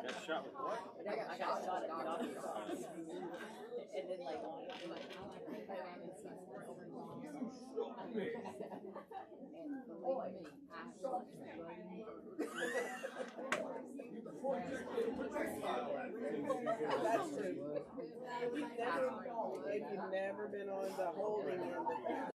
Got shot with what? I got shot at doctor's office. And then like, and believe me, I That's true. If you've never been on the holding end of that.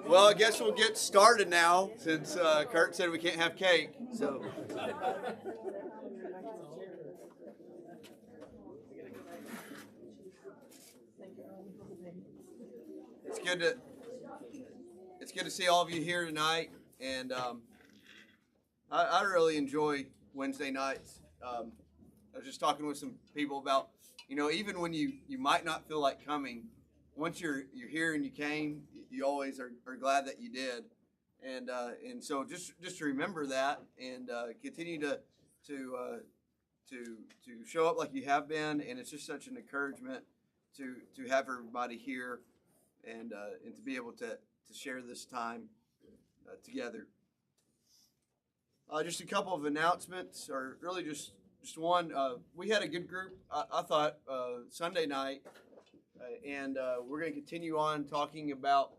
Well, I guess we'll get started now since Kurt said we can't have cake. So. It's good to see all of you here tonight, and I really enjoy Wednesday nights. I was just talking with some people about, even when you might not feel like coming, once you're here and you came, you always are glad that you did, and so just to remember that and continue to show up like you have been, and it's just such an encouragement to have everybody here and to be able to share this time together. Just a couple of announcements, or really just one. We had a good group, I thought, Sunday night, and we're going to continue on talking about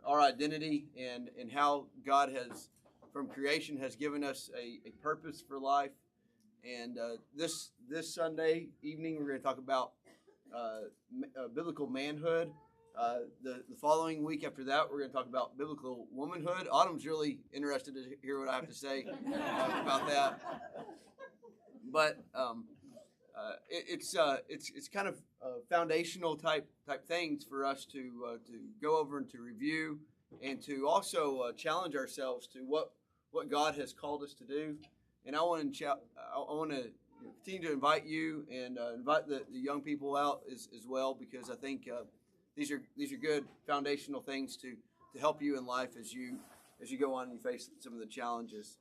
our identity and how God has, from creation, has given us a purpose for life. And this Sunday evening, we're going to talk about biblical manhood. The following week after that, we're going to talk about biblical womanhood. Autumn's really interested to hear what I have to say about that. But it's kind of foundational type things for us to go over and to review, and to also challenge ourselves to what God has called us to do. And I want to continue to invite you and invite the young people out as well, because I think these are good foundational things to help you in life as you go on and you face some of the challenges.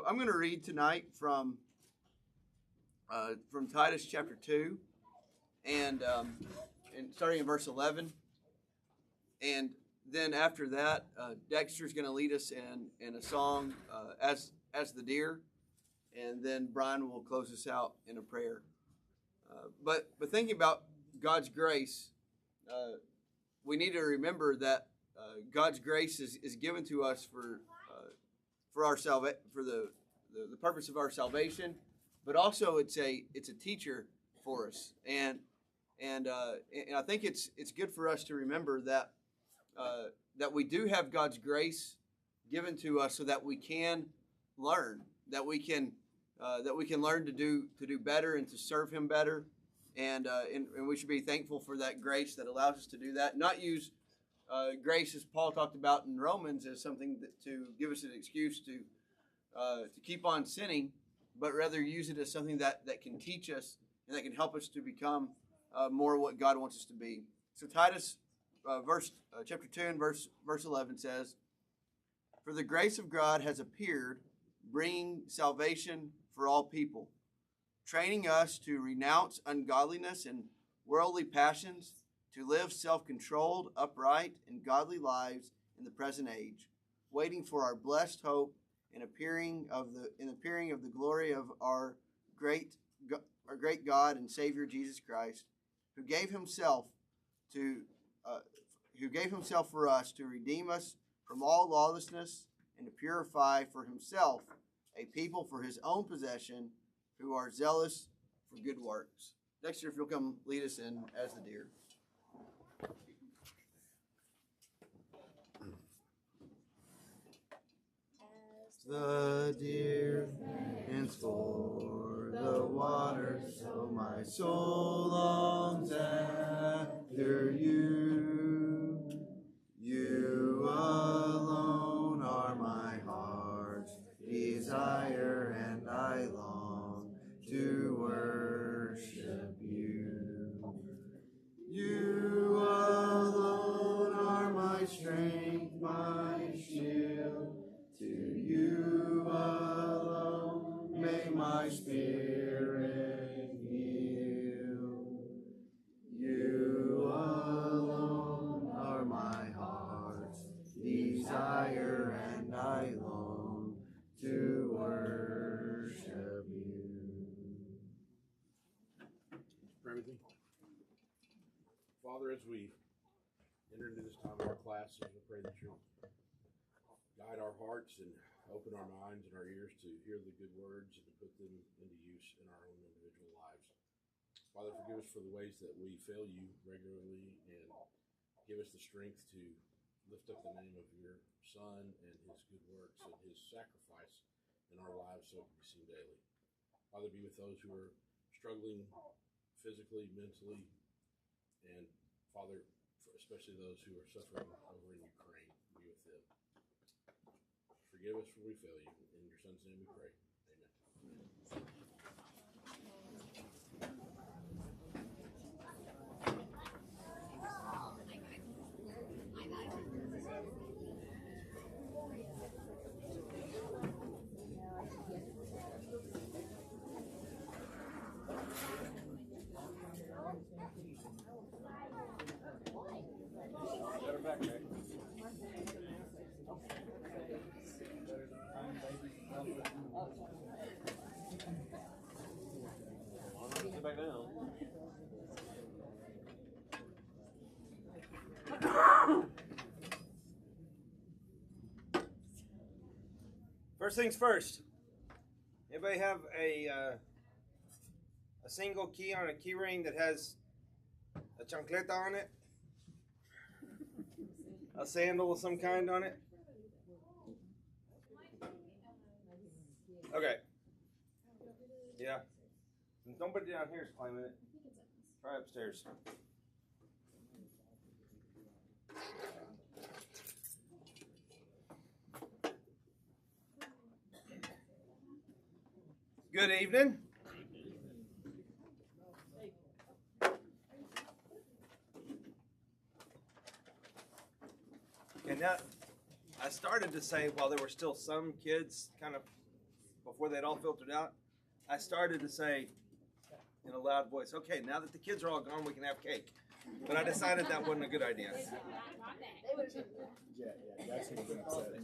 I'm going to read tonight from Titus chapter 2, and starting in verse 11, and then after that, Dexter's going to lead us in a song, as the deer, and then Brian will close us out in a prayer. But thinking about God's grace, we need to remember that God's grace is given to us for our for the purpose of our salvation, but also it's a teacher for us, and I think it's good for us to remember that we do have God's grace given to us so that we can learn, that we can learn to do better and to serve Him better, and we should be thankful for that grace that allows us to do that. Not use grace, as Paul talked about in Romans, as something to give us an excuse to keep on sinning, but rather use it as something that can teach us and that can help us to become more what God wants us to be. So Titus chapter 2 and verse 11 says, "For the grace of God has appeared, bringing salvation for all people, training us to renounce ungodliness and worldly passions, to live self-controlled, upright, and godly lives in the present age, waiting for our blessed hope and appearing of the glory of our great God and Savior Jesus Christ, who gave Himself for us to redeem us from all lawlessness and to purify for Himself a people for His own possession, who are zealous for good works." Dexter, if you'll come lead us in as the deer. The deer pants for the water, so my soul longs after you. You alone are my heart's desire, and I long to worship you. You alone are my strength, my shield. To you alone may my spirit yield. You alone are my heart's desire, and I long to worship you. Pray with me. Father, as we enter into this time of our classes, we pray that you guide our hearts and open our minds and our ears to hear the good words and to put them into use in our own individual lives. Father, forgive us for the ways that we fail you regularly, and give us the strength to lift up the name of your Son and his good works and his sacrifice in our lives so it can be seen daily. Father, be with those who are struggling physically, mentally, and Father, especially those who are suffering over in Ukraine, be with them. Forgive us for we fail you. In your Son's name we pray. Amen. Get her back, Jay. Sit back down. First things first. Anybody have a single key on a key ring that has a chancleta on it? A sandal of some kind on it? Okay. Yeah. Nobody down here is claiming it. Try upstairs. Good evening. And now, I started to say, while there were still some kids kind of before they'd all filtered out, I started to say in a loud voice, okay, now that the kids are all gone, we can have cake. But I decided that wasn't a good idea. Yeah, that's who's been upset.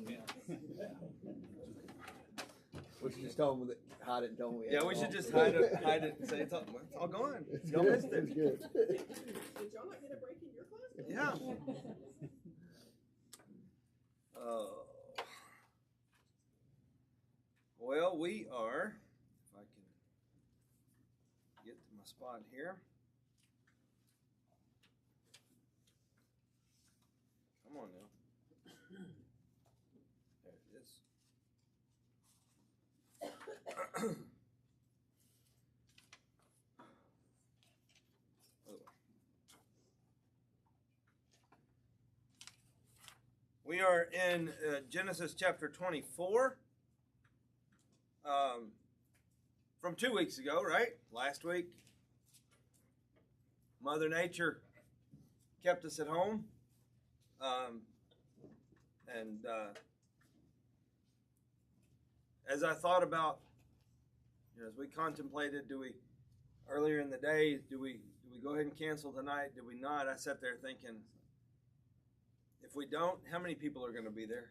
We should just tell them that hide it, don't we? Yeah, we should just hide it and say it's all gone. Y'all missed it. Did y'all not get a break in your class? Yeah. Well, we are, if I can get to my spot here. Come on now. There it is. We are in Genesis chapter 24. From 2 weeks ago, right? Last week, Mother Nature kept us at home. As I thought about, as we contemplated, earlier in the day, do we go ahead and cancel tonight? Do we not? I sat there thinking, if we don't, how many people are going to be there?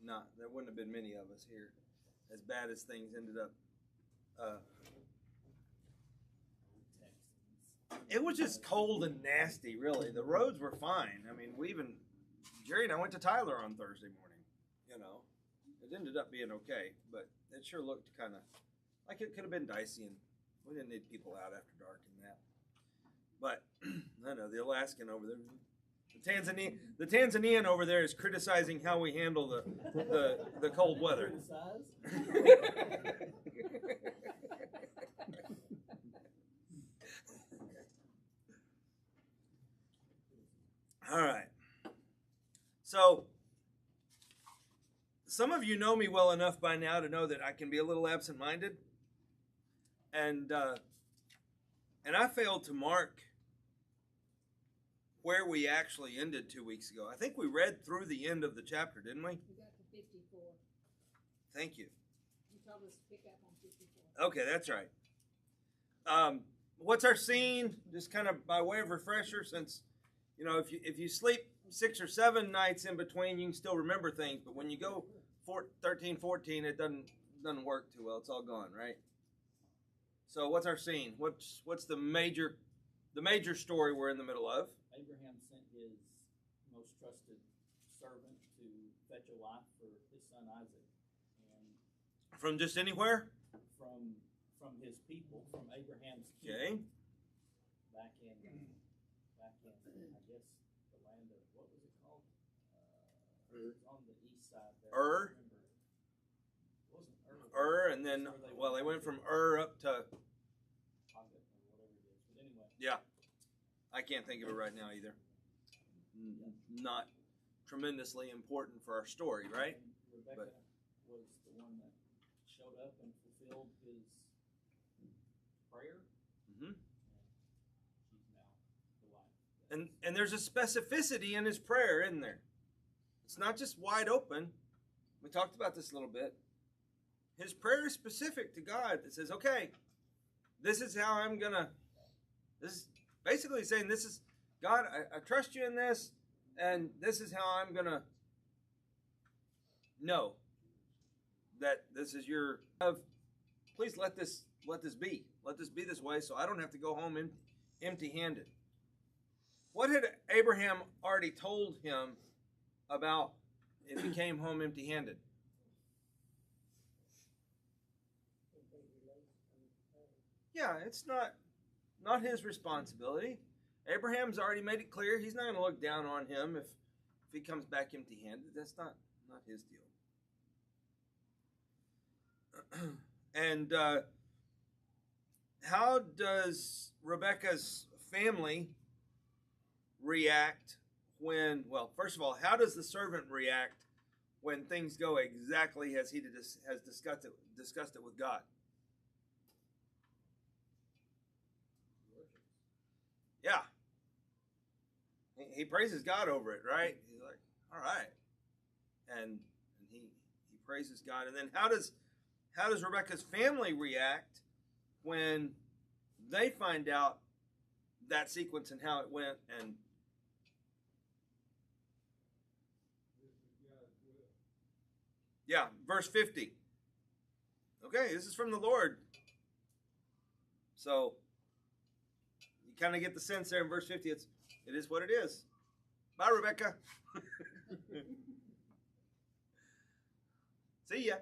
Not. There wouldn't have been many of us here, as bad as things ended up. It was just cold and nasty, really. The roads were fine. I mean, Jerry and I went to Tyler on Thursday morning. You know, it ended up being okay, but it sure looked kind of like it could have been dicey, and we didn't need people out after dark and that. But I know the Alaskan over there. The Tanzanian over there is criticizing how we handle the cold weather. All right. So, some of you know me well enough by now to know that I can be a little absent-minded, and I failed to mark where we actually ended 2 weeks ago. I think we read through the end of the chapter, didn't we? We got to 54. Thank you. You told us to pick up on 54. Okay, that's right. What's our scene? Just kind of by way of refresher, since, you know, if you sleep 6 or 7 nights in between, you can still remember things. But when you go 13, 14, it doesn't work too well. It's all gone, right? So what's our scene? What's the major story we're in the middle of? Abraham sent his most trusted servant to fetch a wife for his son Isaac. From just anywhere? from his people, from Abraham's people. Okay. Back in, I guess, the land of, what was it called? It was on the east side there. I Ur? don't remember. It wasn't Ur. And then, That's where well, they went from to. Up to, Haggah, or whatever it is. But anyway. yeah. I can't think of it right now either. Not tremendously important for our story, right? And Rebecca was the one that showed up and fulfilled his prayer. Mm-hmm. She's now the wife. And there's a specificity in his prayer, isn't there? It's not just wide open. We talked about this a little bit. His prayer is specific to God. It says, okay, this is how I'm gonna. This is basically saying, this is God. I trust you in this, and this is how I'm gonna know that this is your. Please let this be. Let this be this way, so I don't have to go home empty-handed. What had Abraham already told him about if he came home empty-handed? Yeah, it's not his responsibility. Abraham's already made it clear he's not going to look down on him if he comes back empty-handed. That's not his deal. And how does Rebecca's family react when, well, first of all, how does the servant react when things go exactly as he has discussed it with God? Yeah. He praises God over it, right? He's like, all right. And he praises God. And then how does Rebecca's family react when they find out that sequence and how it went? And yeah, verse 50. Okay, this is from the Lord. So you kind of get the sense there in verse 50. It is what it is. Bye, Rebecca. See ya.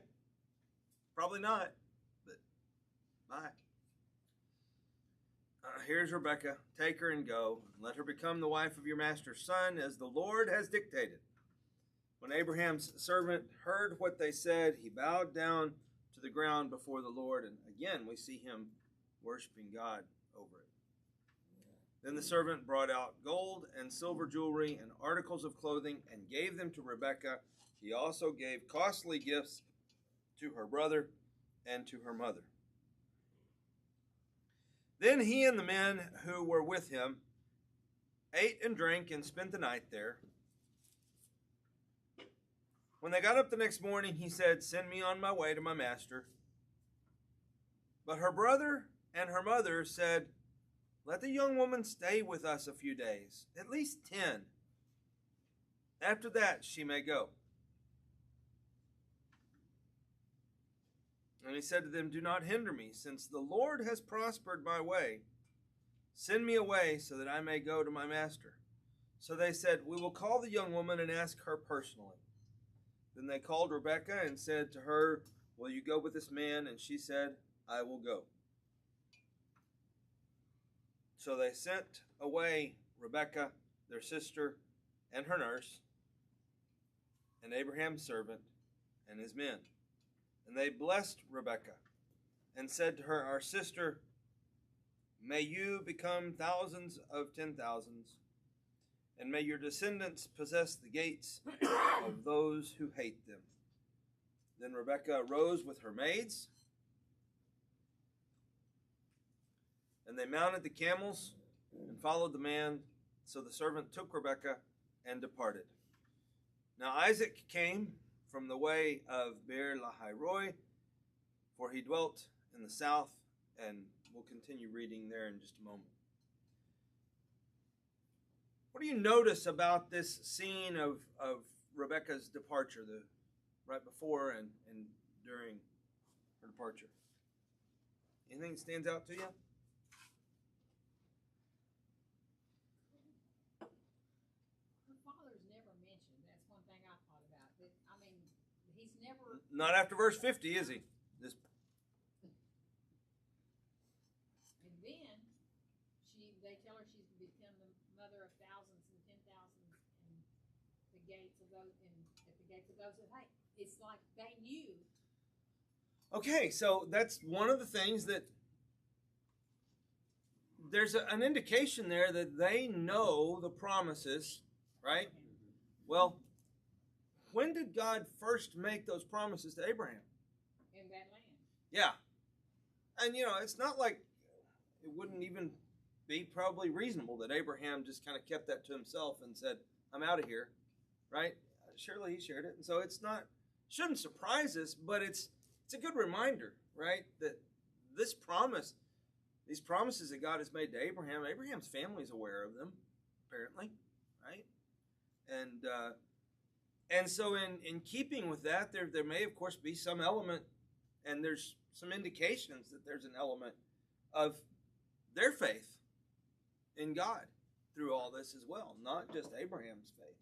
Probably not, but bye. Here's Rebecca. Take her and go. Let her become the wife of your master's son, as the Lord has dictated. When Abraham's servant heard what they said, he bowed down to the ground before the Lord. And again, we see him worshiping God over it. Then the servant brought out gold and silver jewelry and articles of clothing and gave them to Rebekah. He also gave costly gifts to her brother and to her mother. Then he and the men who were with him ate and drank and spent the night there. When they got up the next morning, he said, "Send me on my way to my master." But her brother and her mother said, "Let the young woman stay with us a few days, at least 10. After that, she may go." And he said to them, "Do not hinder me, since the Lord has prospered my way. Send me away so that I may go to my master." So they said, "We will call the young woman and ask her personally." Then they called Rebekah and said to her, "Will you go with this man?" And she said, "I will go." So they sent away Rebekah, their sister, and her nurse, and Abraham's servant, and his men. And they blessed Rebekah and said to her, "Our sister, may you become thousands of 10,000s, and may your descendants possess the gates of those who hate them." Then Rebekah arose with her maids, and they mounted the camels and followed the man. So the servant took Rebekah and departed. Now Isaac came from the way of Beer Lahai-roi, for he dwelt in the south, and we'll continue reading there in just a moment. What do you notice about this scene of Rebekah's departure, right before and during her departure? Anything that stands out to you? Her father's never mentioned. That's one thing I thought about. That, I mean, he's never. Not after verse 50, is he? tell her she's to become the mother of thousands and 10,000s and the gates of those and at the gates of those that hate. It's like they knew. Okay, so that's one of the things that there's an indication there that they know the promises, right? Well, when did God first make those promises to Abraham? In that land. Yeah. And, it's not like it wouldn't even be probably reasonable that Abraham just kind of kept that to himself and said, I'm out of here, right? Surely he shared it. And so shouldn't surprise us, but it's a good reminder, right? That these promises that God has made to Abraham, Abraham's family is aware of them, apparently, right? And so in keeping with that, there may, of course, be some element, and there's some indications that there's an element of their faith in God through all this as well, not just Abraham's faith.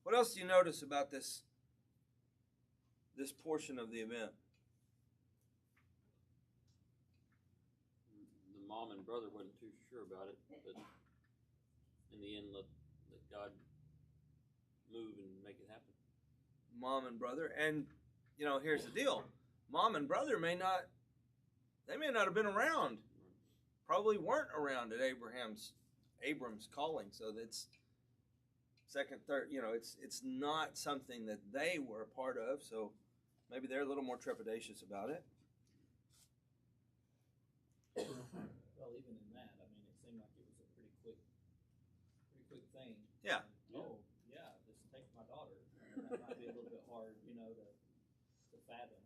What else do you notice about this portion of the event? The mom and brother wasn't too sure about it, but in the end, let God move and make it happen. Mom and brother, and here's the deal: mom and brother may not have been around, probably weren't around at Abram's calling. So that's second, third. It's not something that they were a part of. So maybe they're a little more trepidatious about it. Well, even in that, I mean, it seemed like it was a pretty quick thing. Yeah. Oh, yeah, just take my daughter. That might be a little bit hard, to fathom.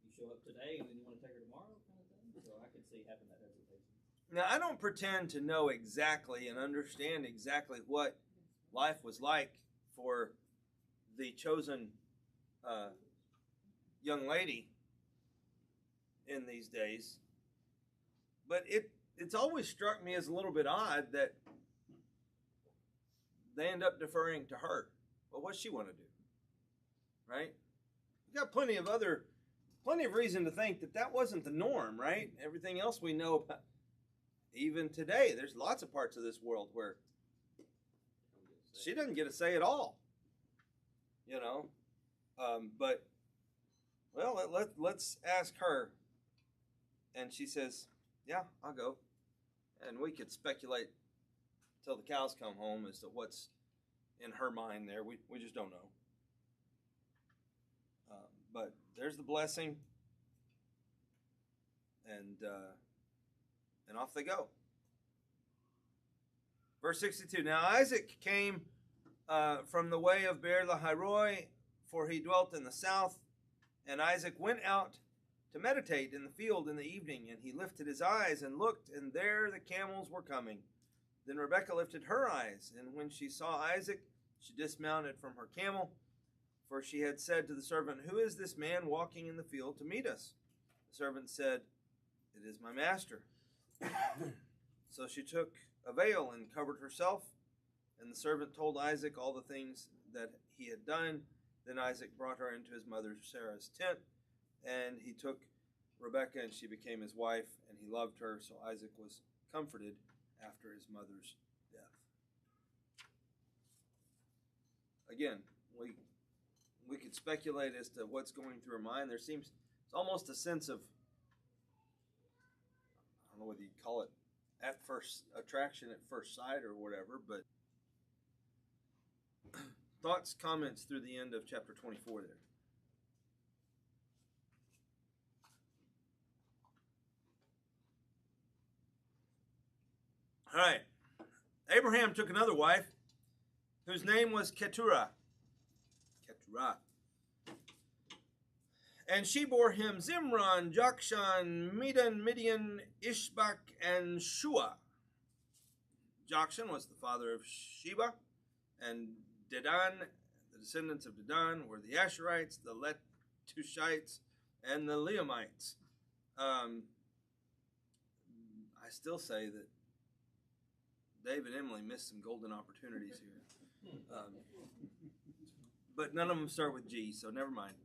You show up today and then you want to take her tomorrow, kind of thing. So I can see having that hesitation. Now, I don't pretend to know exactly and understand exactly what life was like for the chosen young lady in these days. But it's always struck me as a little bit odd that they end up deferring to her. Well, what's she want to do? Right? We've got plenty of reason to think that wasn't the norm, right? Everything else we know about, even today, there's lots of parts of this world where she doesn't get a say at all. But, well, let's ask her. And she says, yeah, I'll go. And we could speculate till the cows come home as to what's in her mind there. We just don't know. But there's the blessing. And off they go. Verse 62. Now Isaac came from the way of Beer-lahai-roi, for he dwelt in the south. And Isaac went out to meditate in the field in the evening, and he lifted his eyes and looked, and there the camels were coming. Then Rebekah lifted her eyes, and when she saw Isaac, she dismounted from her camel, for she had said to the servant, Who is this man walking in the field to meet us? The servant said, It is my master. So she took a veil and covered herself, and the servant told Isaac all the things that he had done. Then Isaac brought her into his mother Sarah's tent, and he took Rebekah, and she became his wife, and he loved her. So Isaac was comforted after his mother's death. Again, we could speculate as to what's going through her mind. It's almost a sense of, I don't know whether you'd call it at first attraction at first sight or whatever, but thoughts, comments through the end of chapter 24 there. All right. Abraham took another wife whose name was Keturah. And she bore him Zimran, Jokshan, Medan, Midian, Ishbak, and Shua. Jokshan was the father of Sheba, and Dedan, the descendants of Dedan, were the Asherites, the Letushites, and the Leamites. I still say that Dave and Emily missed some golden opportunities here. But none of them start with G, so never mind.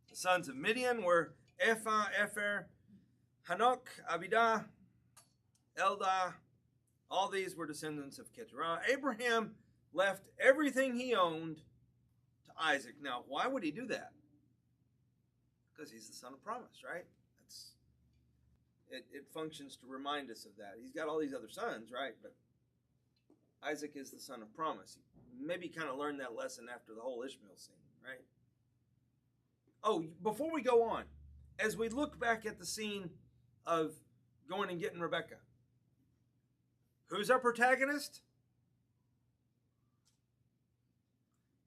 The sons of Midian were Ephah, Epher, Hanok, Abidah, Eldah, all these were descendants of Keturah. Abraham left everything he owned to Isaac. Now, why would he do that? Because he's the son of promise, right? It functions to remind us of that. He's got all these other sons, right? But Isaac is the son of promise. Maybe kind of learned that lesson after the whole Ishmael scene, right? Oh, before we go on, as we look back at the scene of going and getting Rebekah, who's our protagonist?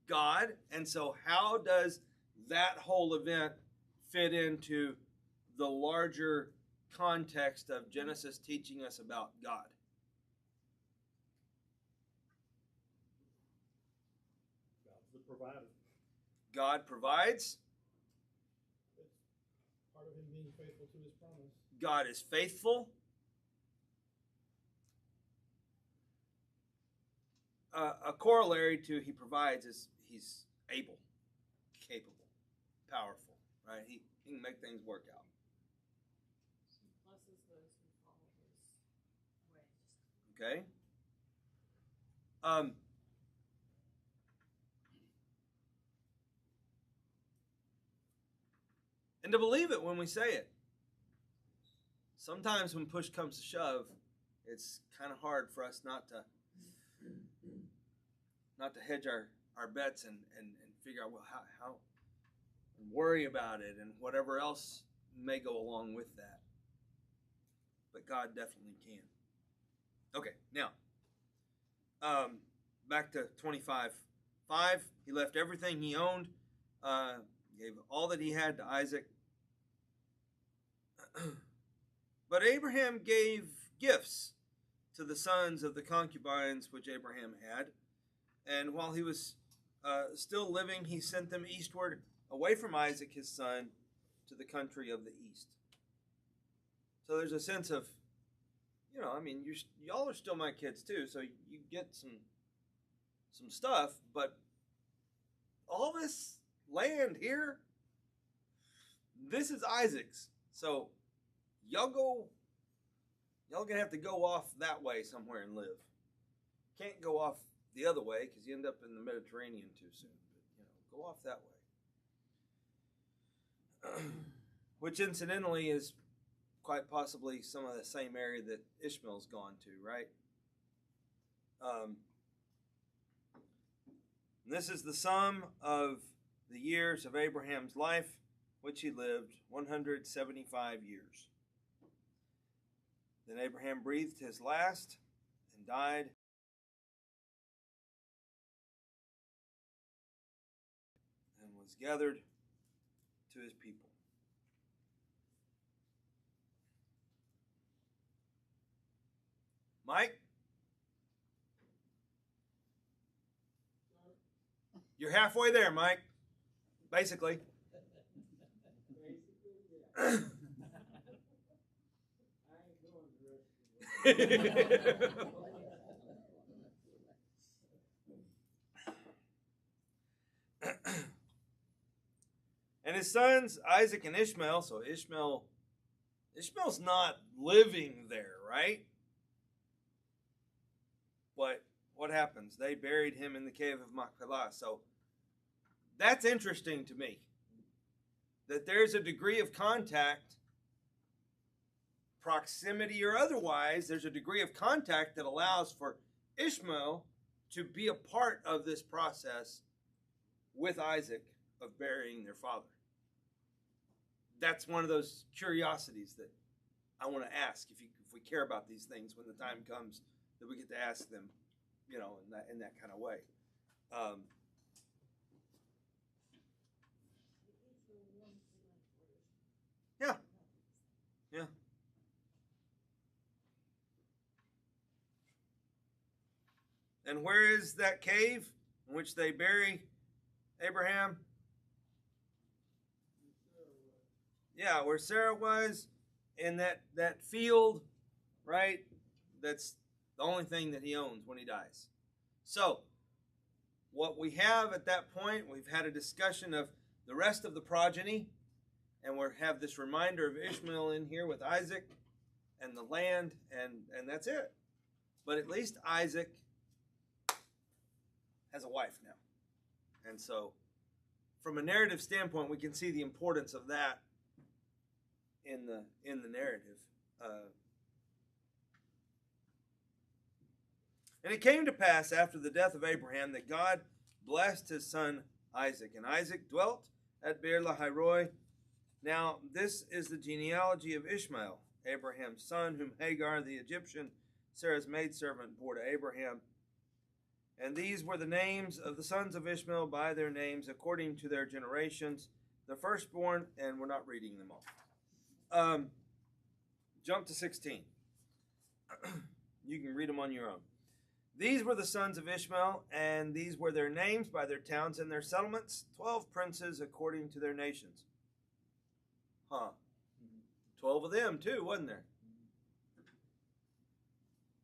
God. And so how does that whole event fit into the larger context of Genesis teaching us about God? God's the provider. God provides. It's part of him being faithful to his promise. God is faithful. A corollary to he provides is he's able, capable, powerful, right? He can make things work out. He blesses those who follow his ways. Okay. And to believe it when we say it. Sometimes when push comes to shove, it's kind of hard for us not to hedge our bets and figure out, well, how and worry about it and whatever else may go along with that. But God definitely can. Okay, now, back to 25:5. He left everything he owned, gave all that he had to Isaac. But Abraham gave gifts to the sons of the concubines which Abraham had. And while he was still living, he sent them eastward, away from Isaac, his son, to the country of the east. So there's a sense of, y'all are still my kids too, so you get some stuff, but all this land here, this is Isaac's. So y'all gonna have to go off that way somewhere and live. Can't go off the other way because you end up in the Mediterranean too soon. But, go off that way. Which incidentally is quite possibly some of the same area that Ishmael's gone to, right? This is the sum of the years of Abraham's life, which he lived 175 years. Then Abraham breathed his last and died. And was gathered to his people. Mike? You're halfway there, Mike. Basically. And his sons, Isaac and Ishmael. So Ishmael's not living there, right? But what happens? They buried him in the cave of Machpelah. So that's interesting to me. That there's a degree of contact, proximity or otherwise, there's a degree of contact that allows for Ishmael to be a part of this process with Isaac of burying their father. That's one of those curiosities that I want to ask if we care about these things when the time comes that we get to ask them, in that kind of way. Yeah. And where is that cave in which they bury Abraham? Yeah, where Sarah was, in that field, right? That's the only thing that he owns when he dies. So, what we have at that point, we've had a discussion of the rest of the progeny, and we have this reminder of Ishmael in here with Isaac and the land, and that's it. But at least Isaac has a wife now. And so, from a narrative standpoint, we can see the importance of that in the narrative. And it came to pass after the death of Abraham that God blessed his son Isaac. And Isaac dwelt at Beer-lahai-roi. Now, this is the genealogy of Ishmael, Abraham's son, whom Hagar the Egyptian, Sarah's maidservant, bore to Abraham. And these were the names of the sons of Ishmael by their names, according to their generations. The firstborn, and we're not reading them all. Jump to 16. You can read them on your own. These were the sons of Ishmael, and these were their names by their towns and their settlements, 12 princes according to their nations. 12 of them too, wasn't there?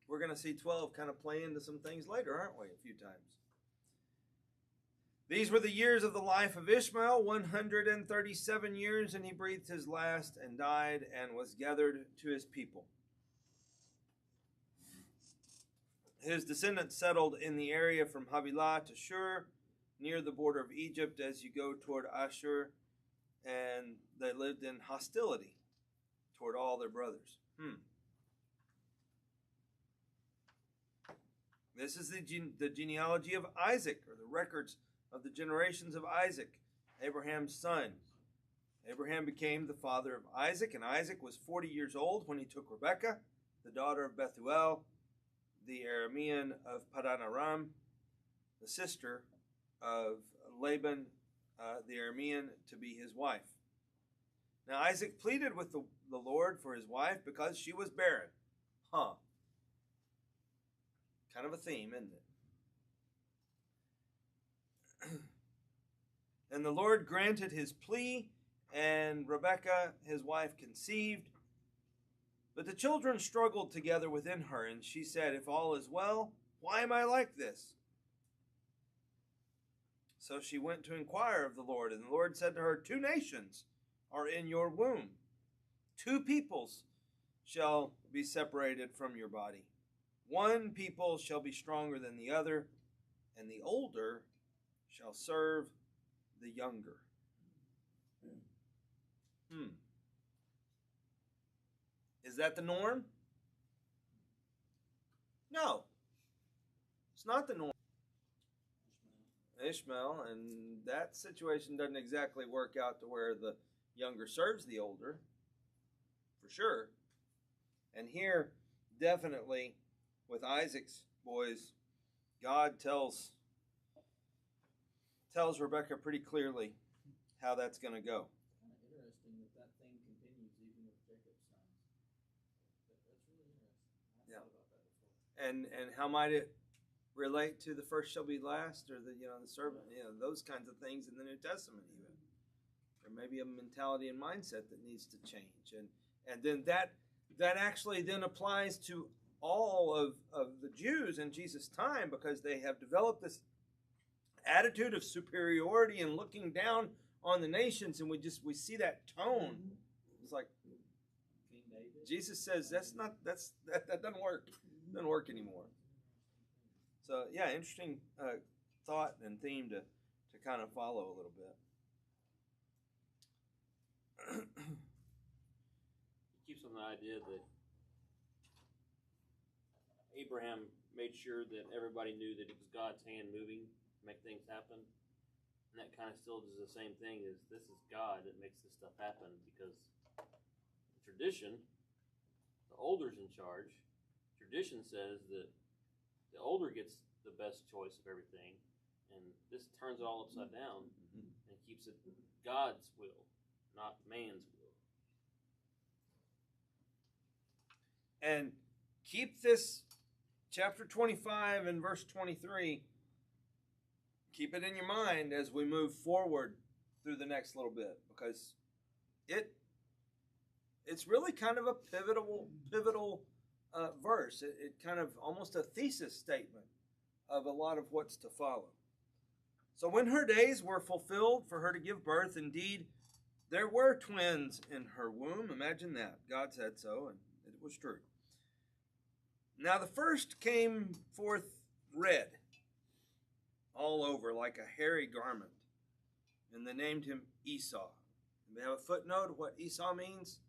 We're going to see 12 kind of play into some things later, aren't we, a few times? These were the years of the life of Ishmael, 137 years, and he breathed his last and died and was gathered to his people. His descendants settled in the area from Havilah to Shur, near the border of Egypt as you go toward Ashur, and they lived in hostility toward all their brothers. This is the genealogy of Isaac, or the records of the generations of Isaac, Abraham's son. Abraham became the father of Isaac, and Isaac was 40 years old when he took Rebekah, the daughter of Bethuel, the Aramean of Padan Aram, the sister of Laban, the Aramean, to be his wife. Now Isaac pleaded with the Lord for his wife because she was barren. Kind of a theme, isn't it? And the Lord granted his plea, and Rebekah, his wife, conceived. But the children struggled together within her, and she said, "If all is well, why am I like this?" So she went to inquire of the Lord, and the Lord said to her, 2 nations are in your womb. 2 peoples shall be separated from your body. 1 people shall be stronger than the other, and the older shall serve the younger. Is that the norm? No. It's not the norm. Ishmael, and that situation doesn't exactly work out to where the younger serves the older, for sure. And here, definitely, with Isaac's boys, God tells Rebekah pretty clearly how that's going to go. Kind of interesting that thing continues even with Jacob's sons. That's really interesting. I hadn't thought about that before. And how might it relate to the first shall be last, or the servant, those kinds of things in the New Testament even. There may be a mentality and mindset that needs to change, and then that actually then applies to all of the Jews in Jesus' time, because they have developed this attitude of superiority and looking down on the nations, and we see that tone. It's like King David. Jesus says that doesn't work. It doesn't work anymore. So yeah, interesting thought and theme to kind of follow a little bit. It keeps on the idea that Abraham made sure that everybody knew that it was God's hand moving to make things happen. And that kind of still does the same thing, is this is God that makes this stuff happen, because the tradition, the older's in charge. Tradition says that the older gets the best choice of everything, and this turns it all upside down and keeps it God's will, not man's will. And keep this chapter 25 and verse 23, keep it in your mind as we move forward through the next little bit, because it's really kind of a pivotal verse. It kind of almost a thesis statement of a lot of what's to follow. So when her days were fulfilled for her to give birth, indeed there were twins in her womb. Imagine that. God said so, and it was true. Now the first came forth red, all over like a hairy garment, and they named him Esau. And we have a footnote of what Esau means.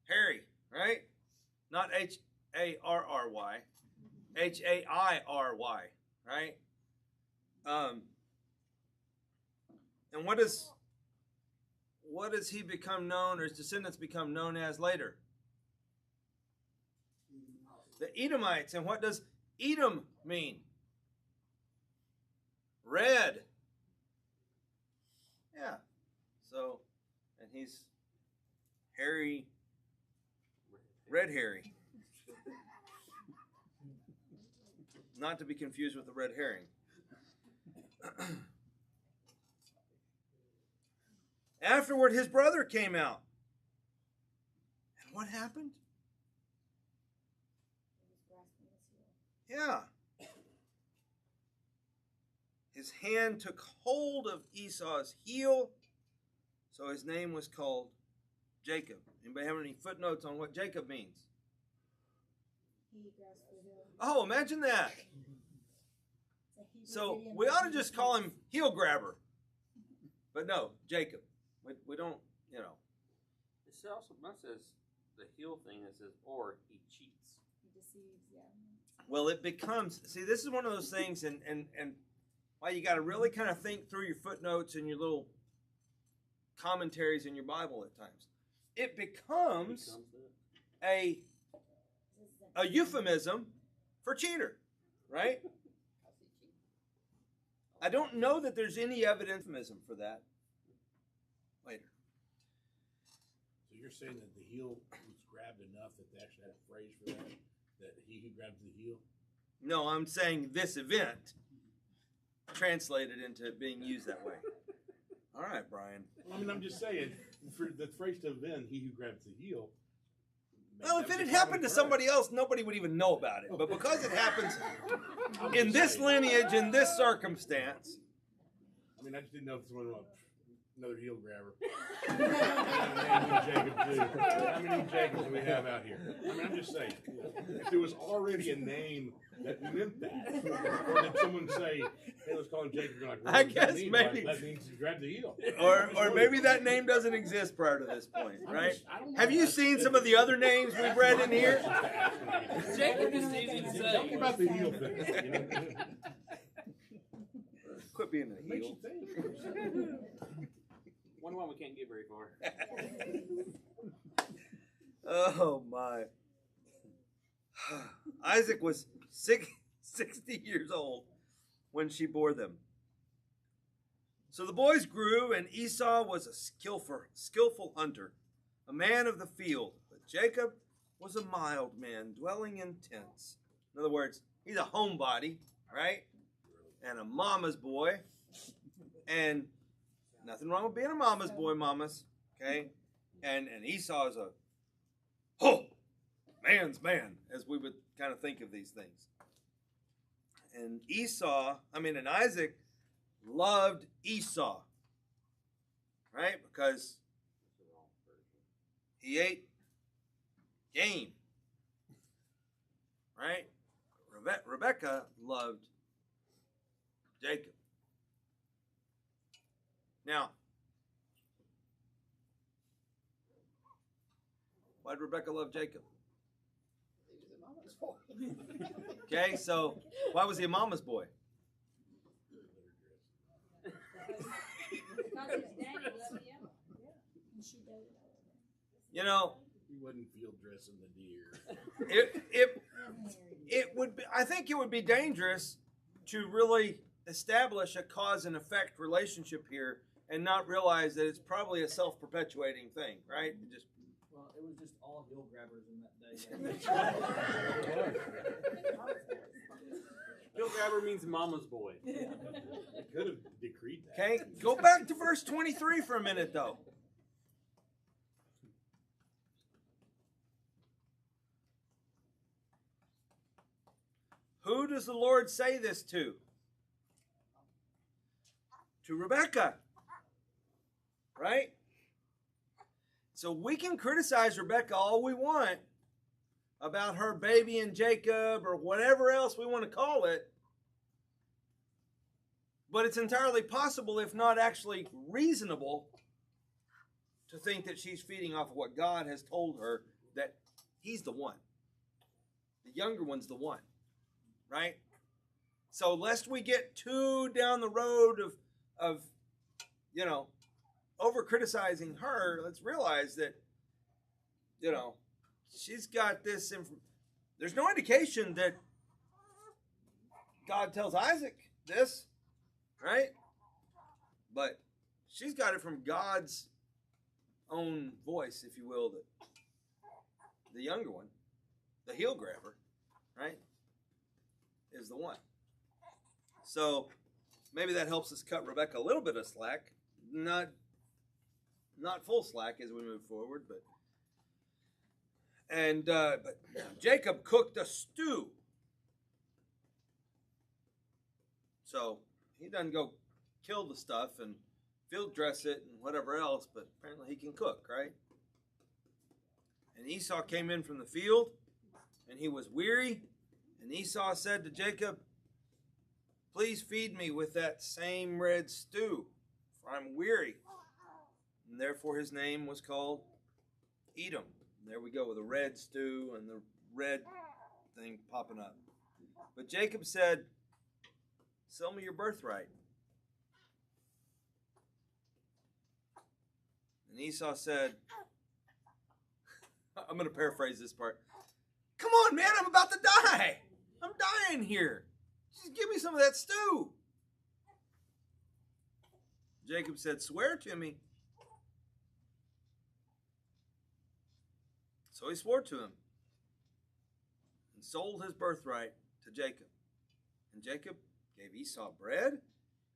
Hairy, right? Not Harry, Hairy, right? And what does he become known, or his descendants become known as later? The Edomites. And what does Edom mean? Red. Yeah. So, and he's hairy, red hairy. Not to be confused with the red herring. Afterward, his brother came out. And what happened? Yeah. His hand took hold of Esau's heel, so his name was called Jacob. Anybody have any footnotes on what Jacob means? Oh, imagine that. So we ought to just call him heel grabber. But no, Jacob. We don't, you know. It also says the heel thing that says, or he cheats. He deceives, yeah. Well, it becomes, see, this is one of those things, and why you got to really kind of think through your footnotes and your little commentaries in your Bible at times. It becomes a euphemism for cheater, right? I don't know that there's any evidence for that. Later. So you're saying that the heel was grabbed enough that they actually had a phrase for that? That he who grabs the heel? No, I'm saying this event translated into it being used that way. All right, Brian. I mean, I'm just saying, for the phrase to have been he who grabs the heel. Well, if it had happened to somebody else, nobody would even know about it. But because it happens in this lineage, in this circumstance. I mean, I just didn't know if someone was another heel grabber. Jacob too. How many Jacobs do we have out here? I mean, I'm just saying, if there was already a name that meant that, or did someone say, "Hey, let's call him Jacob"? You're like, well, I guess maybe maybe that means he grabbed the heel. Or maybe that name doesn't exist prior to this point, right? Have you seen some of the other names we've read in here? Jacob is easy to say. Tell me about the heel thing. You know? Quit being a It makes heel. you think. Wonder why we can't get very far. Oh my. Isaac was 60 years old when she bore them. So the boys grew, and Esau was a skillful hunter, a man of the field. But Jacob was a mild man, dwelling in tents. In other words, he's a homebody, right? And a mama's boy. And nothing wrong with being a mama's boy, mamas. Okay? And Esau is a man's man, as we would kind of think of these things. And Isaac loved Esau. Right? Because he ate game. Right? Rebecca loved Jacob. Now, why did Rebecca love Jacob? Okay, so why was he a mama's boy? You know, He wasn't field dressing the deer. it would be, I think it would be dangerous to really establish a cause and effect relationship here and not realize that it's probably a self-perpetuating thing, right? Well, it was just all heel grabbers in that day. Heel grabber means mama's boy. They could have decreed that. Okay, go back to verse 23 for a minute, though. Who does the Lord say this to? to Rebekah. Right? So we can criticize Rebekah all we want about her baby and Jacob or whatever else we want to call it. But it's entirely possible, if not actually reasonable, to think that she's feeding off of what God has told her, that he's the one. The younger one's the one. Right? So lest we get too down the road of over criticizing her, let's realize that, she's got this. There's no indication that God tells Isaac this, right? But she's got it from God's own voice, if you will, that the younger one, the heel grabber, right, is the one. So maybe that helps us cut Rebekah a little bit of slack, not full slack as we move forward, but Jacob cooked a stew. So he doesn't go kill the stuff and field dress it and whatever else, but apparently he can cook, right? And Esau came in from the field, and he was weary, and Esau said to Jacob, "Please feed me with that same red stew, for I'm weary." And therefore his name was called Edom. And there we go with the red stew and the red thing popping up. But Jacob said, "Sell me your birthright." And Esau said, I'm going to paraphrase this part. "Come on, man, I'm about to die. I'm dying here. Just give me some of that stew." Jacob said, "Swear to me." So he swore to him and sold his birthright to Jacob. And Jacob gave Esau bread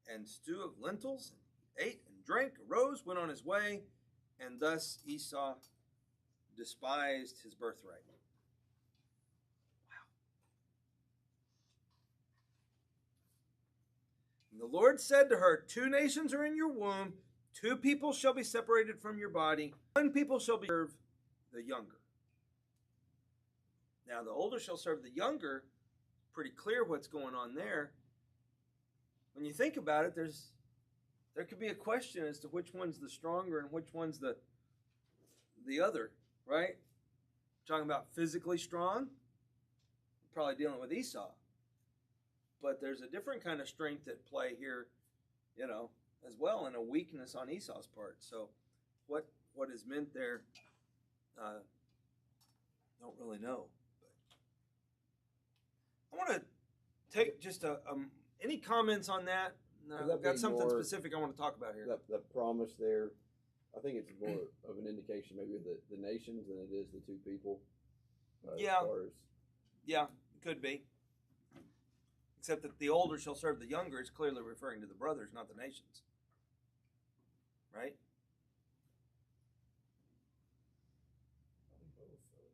and stew of lentils, and ate and drank, arose, went on his way, and thus Esau despised his birthright. Wow. And the Lord said to her, "Two nations are in your womb, two people shall be separated from your body, one people shall serve the younger." Now the older shall serve the younger. Pretty clear what's going on there. When you think about it, there could be a question as to which one's the stronger and which one's the other, right? Talking about physically strong, probably dealing with Esau. But there's a different kind of strength at play here, as well, and a weakness on Esau's part. So what is meant there, don't really know. But I want to take just any comments on that? No, I've got something specific I want to talk about here. That promise there, I think it's more of an indication maybe of the nations than it is the two people. Yeah, it could be. Except that the older shall serve the younger is clearly referring to the brothers, not the nations. Right?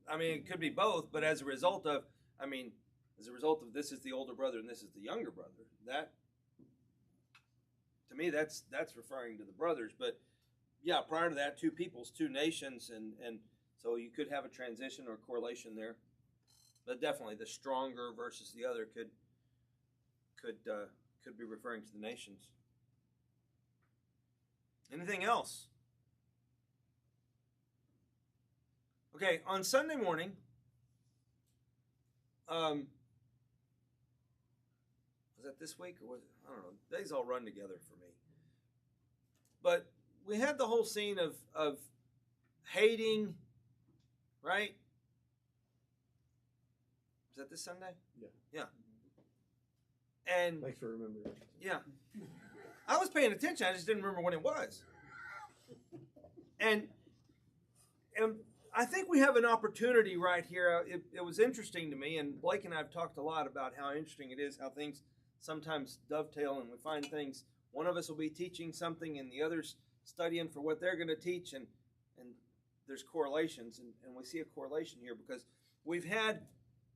I mean, it could be both, but as a result of this is the older brother and this is the younger brother, that, to me, that's referring to the brothers. But yeah, prior to that, two peoples, two nations, and so you could have a transition or correlation there. But definitely, the stronger versus the other could be referring to the nations. Anything else? Okay, on Sunday morning, was that this week or was it? I don't know. Days all run together for me. But we had the whole scene of hating, right? Was that this Sunday? Yeah. And thanks for remembering. Yeah. I was paying attention. I just didn't remember when it was. And I think we have an opportunity right here. It was interesting to me, and Blake and I have talked a lot about how interesting it is, how things sometimes dovetail, and we find things. One of us will be teaching something, and the other's studying for what they're going to teach, and there's correlations, and we see a correlation here because we've had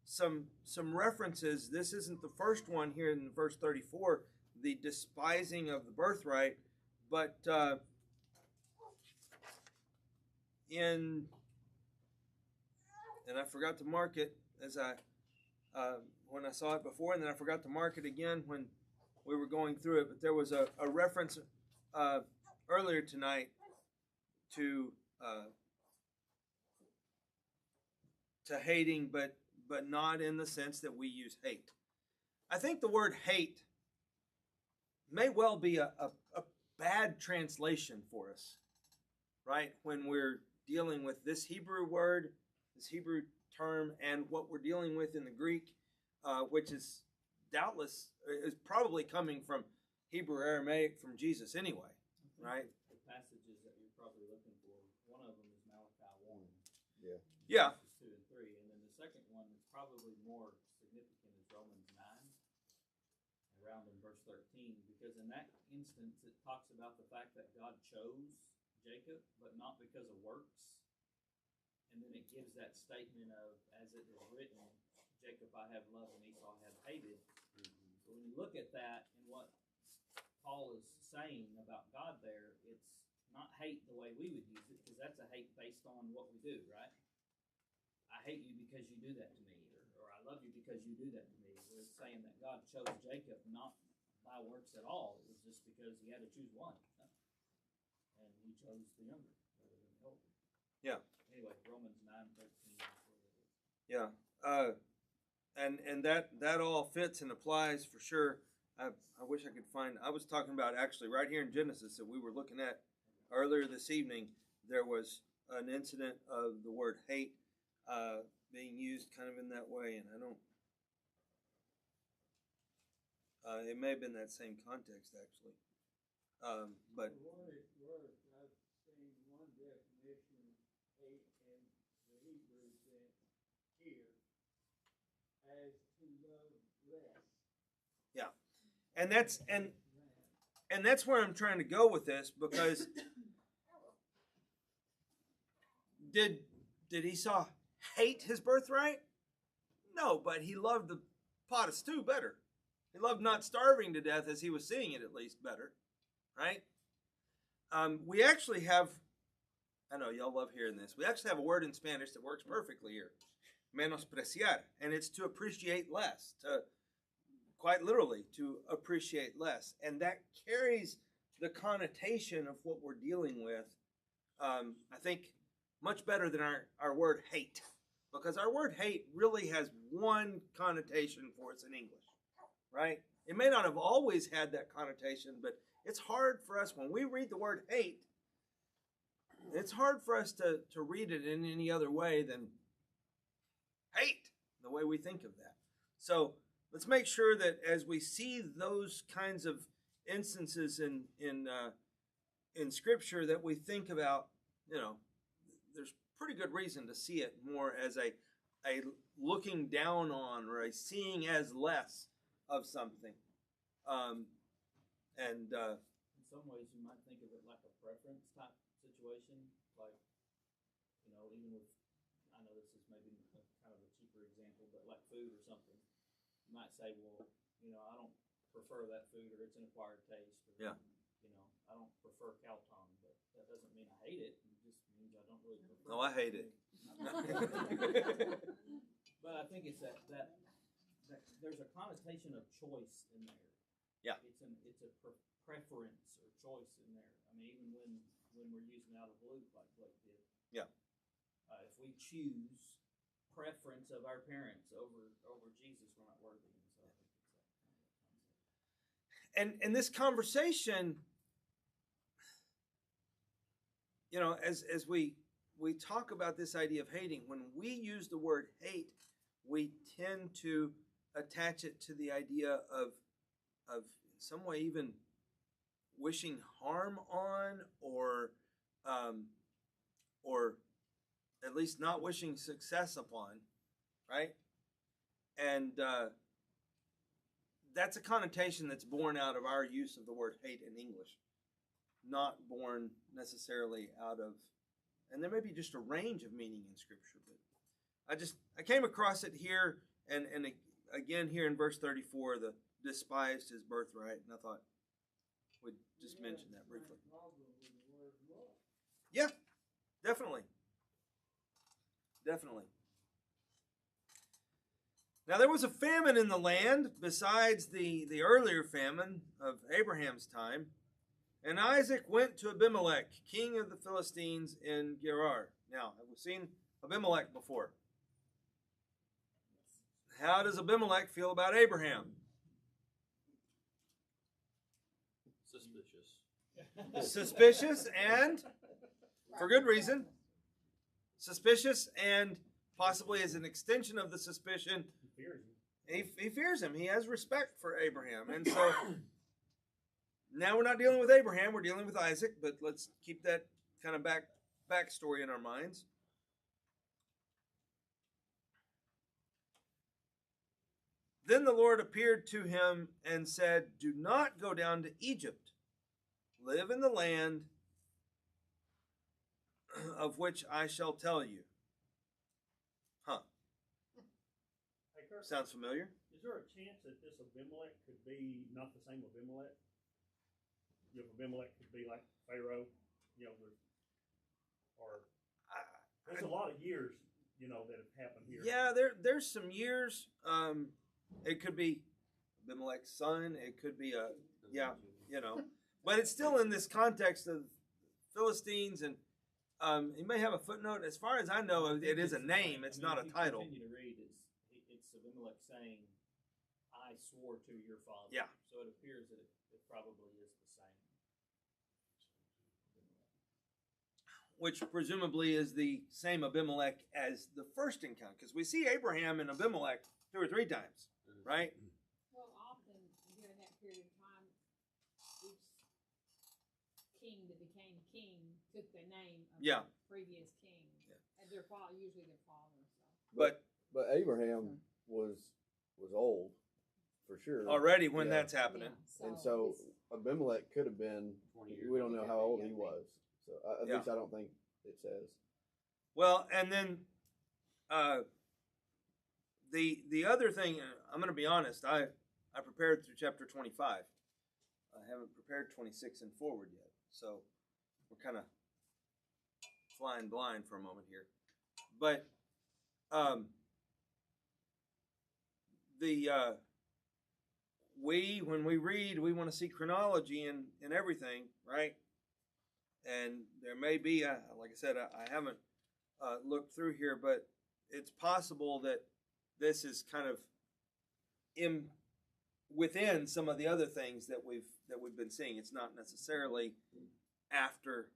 some references. This isn't the first one here in verse 34. the despising of the birthright, but and I forgot to mark it as when I saw it before, and then I forgot to mark it again when we were going through it. But there was a reference earlier tonight to hating, but not in the sense that we use hate. I think the word hate may well be a bad translation for us, right? When we're dealing with this Hebrew word, this Hebrew term, and what we're dealing with in the Greek, which is doubtless, is probably coming from Hebrew Aramaic from Jesus anyway, right? The passages that you're probably looking for, one of them is Malachi 1. Yeah. Verses 2 and 3. And then the second one is probably more significant is Romans 9, around in verse 13, because in that instance it talks about the fact that God chose Jacob, but not because of works. And then it gives that statement of, as it is written, Jacob I have loved and Esau I have hated. So when you look at that and what Paul is saying about God there, it's not hate the way we would use it, because that's a hate based on what we do, right? I hate you because you do that to me, or I love you because you do that to me. We're saying that God chose Jacob not by works at all. It was just because he had to choose one. And he chose the younger rather than the older. Yeah. Anyway, Romans 9:13. Yeah. And that all fits and applies for sure. I wish I could find, I was talking about actually right here in Genesis that we were looking at earlier this evening. There was an incident of the word hate being used kind of in that way, and I don't, it may have been that same context actually. But I've seen one definition of hate in the Hebrew sense here as to love less. yeah. And that's where I'm trying to go with this, because did Esau hate his birthright? No, but he loved the pot of stew better. He loved not starving to death as he was seeing it, at least, better, right? We actually have, I know y'all love hearing this, we actually have a word in Spanish that works perfectly here, menospreciar, and it's to appreciate less, to quite literally to appreciate less, and that carries the connotation of what we're dealing with, I think, much better than our word hate, because our word hate really has one connotation for us in English, right? It may not have always had that connotation, but it's hard for us when we read the word hate. It's hard for us to read it in any other way than hate, the way we think of that. So let's make sure that as we see those kinds of instances in Scripture, that we think about, there's pretty good reason to see it more as a looking down on, or a seeing as less of something. In some ways, you might think of it like a preference type situation, like, even with, I know this is maybe kind of a cheaper example, but like food or something, you might say, well, I don't prefer that food, or it's an acquired taste, or, yeah. I don't prefer cow tongue, but that doesn't mean I hate it. It just means I don't really prefer it. No, I hate it. But I think it's that there's a connotation of choice in there. Yeah. It's a preference or choice in there. I mean, even when we're using out of Luke, like Blake did. Yeah. If we choose preference of our parents over Jesus, we're not worthy. And so I think it's that kind of concept. And this conversation, as we talk about this idea of hating, when we use the word hate, we tend to attach it to the idea of in some way even wishing harm on, or at least not wishing success upon, right? And that's a connotation that's born out of our use of the word hate in English, not born necessarily out of, and there may be just a range of meaning in Scripture, but I came across it here, and again here in verse 34, the despised his birthright, and I thought we'd just mention that briefly. Yeah, definitely. Definitely. Now there was a famine in the land besides the earlier famine of Abraham's time, and Isaac went to Abimelech, king of the Philistines in Gerar. Now, have we seen Abimelech before? How does Abimelech feel about Abraham? Suspicious. Suspicious, and for good reason. Suspicious, and possibly as an extension of the suspicion, he fears him. He has respect for Abraham. And so now we're not dealing with Abraham, we're dealing with Isaac, but let's keep that kind of backstory in our minds. Then the Lord appeared to him and said, "Do not go down to Egypt. Live in the land of which I shall tell you." Huh. Hey, Kirk, Sounds familiar? is there a chance that this Abimelech could be not the same Abimelech? You know, Abimelech could be like Pharaoh, you know, or there's a lot of years, you know, that have happened here. Yeah, there's some years. It could be Abimelech's son. It could be but it's still in this context of Philistines, and he may have a footnote. As far as I know, it is a name. It's not a title. If you continue to read, it's Abimelech saying, "I swore to your father." Yeah. So it appears that it probably is the same. Which presumably is the same Abimelech as the first encounter, because we see Abraham and Abimelech 2 or 3 times, right? Well, often during that period of time, each king that became king took the name of Yeah. the previous king. Yeah. And their father, usually their father. So. But Abraham was old, for sure. already when Yeah. that's happening, Yeah, And so it's- Abimelech could have been, 20 years. we don't know how old he was. So at Yeah. least I don't think it says. well, and then the other thing, I'm going to be honest, I prepared through chapter 25. I haven't prepared 26 and forward yet, so we're kind of flying blind for a moment here. But when we read, we want to see chronology in everything, right? And there may be, like I said, I haven't looked through here, but it's possible that this is kind of within some of the other things that we've been seeing. It's not necessarily after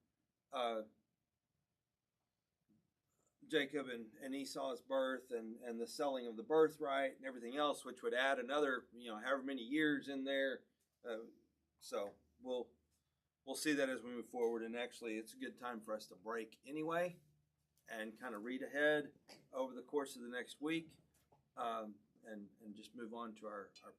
Jacob and Esau's birth and the selling of the birthright and everything else, which would add another, however many years in there. So we'll see that as we move forward. And actually, it's a good time for us to break anyway and kind of read ahead over the course of the next week, and just move on to our prayer.